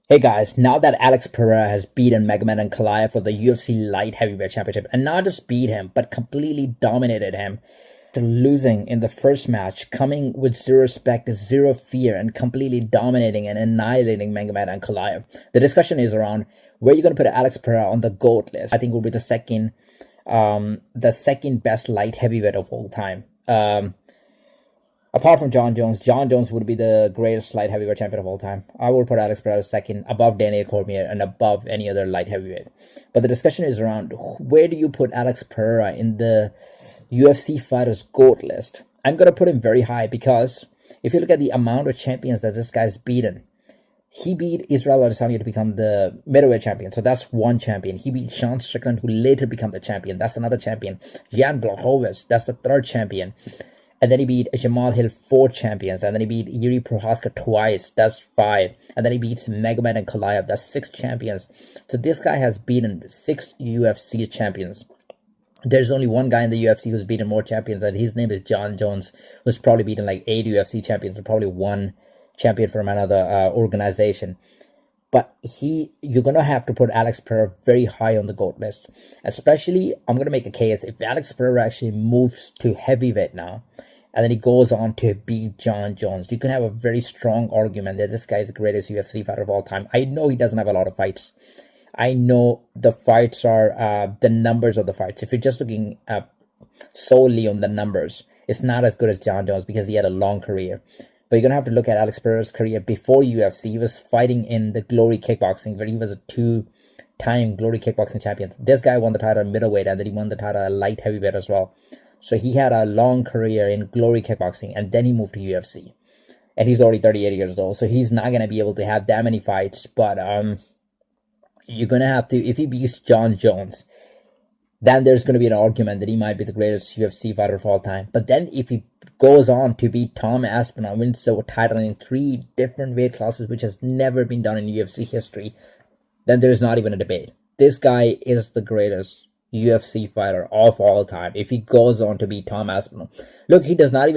Hey guys, now that Alex Pereira has beaten Magomed Ankalaev for the UFC Light Heavyweight Championship, and not just beat him, but completely dominated him, after losing in the first match, coming with zero respect, zero fear, and completely dominating and annihilating Magomed Ankalaev. The discussion is around where you're going to put Alex Pereira on the GOAT list. I think will be the second best light heavyweight of all time. Apart from John Jones would be the greatest light heavyweight champion of all time. I will put Alex Pereira second, above Daniel Cormier, and above any other light heavyweight. But the discussion is around where do you put Alex Pereira in the UFC fighters GOAT list? I'm going to put him very high because if you look at the amount of champions that this guy's beaten, he beat Israel Adesanya to become the middleweight champion. So that's one champion. He beat Sean Strickland, who later became the champion. That's another champion. Jan Blachowicz, that's the third champion. And then he beat Jamal Hill 4 champions. And then he beat Yuri Prohaska twice. That's 5. And then he beats Magomed Ankalaev. That's 6 champions. So this guy has beaten 6 UFC champions. There's only one guy in the UFC who's beaten more champions, and his name is John Jones, who's probably beaten like 8 UFC champions and probably 1 champion from another organization. But you're going to have to put Alex Pereira very high on the GOAT list. Especially, I'm going to make a case, if Alex Pereira actually moves to heavyweight now, and then he goes on to beat John Jones, you can have a very strong argument that this guy is the greatest UFC fighter of all time. I know he doesn't have a lot of fights. I know the fights are the numbers of the fights. If you're just looking solely on the numbers, it's not as good as John Jones because he had a long career. But you're going to have to look at Alex Pereira's career before UFC. He was fighting in the Glory Kickboxing, where he was a 2-time Glory Kickboxing champion. This guy won the title at middleweight, and then he won the title at light heavyweight as well. So he had a long career in Glory Kickboxing, and then he moved to UFC. And he's already 38 years old, so he's not going to be able to have that many fights. But you're going to have to, if he beats John Jones, then there's going to be an argument that he might be the greatest UFC fighter of all time. But then if he goes on to beat Tom Aspinall, wins the title in 3 different weight classes, which has never been done in UFC history, then there's not even a debate. This guy is the greatest UFC fighter of all time if he goes on to beat Tom Aspinall. Look, I think he does not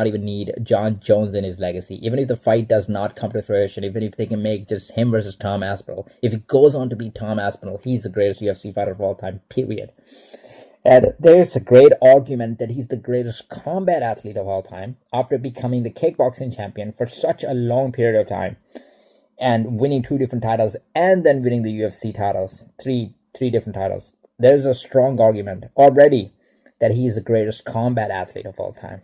even need John Jones in his legacy. Even if the fight does not come to fruition, even if they can make just him versus Tom Aspinall, if he goes on to beat Tom Aspinall, he's the greatest UFC fighter of all time, period. And there's a great argument that he's the greatest combat athlete of all time after becoming the kickboxing champion for such a long period of time and winning 2 different titles and then winning the UFC titles, three different titles. There's a strong argument already that he's the greatest combat athlete of all time.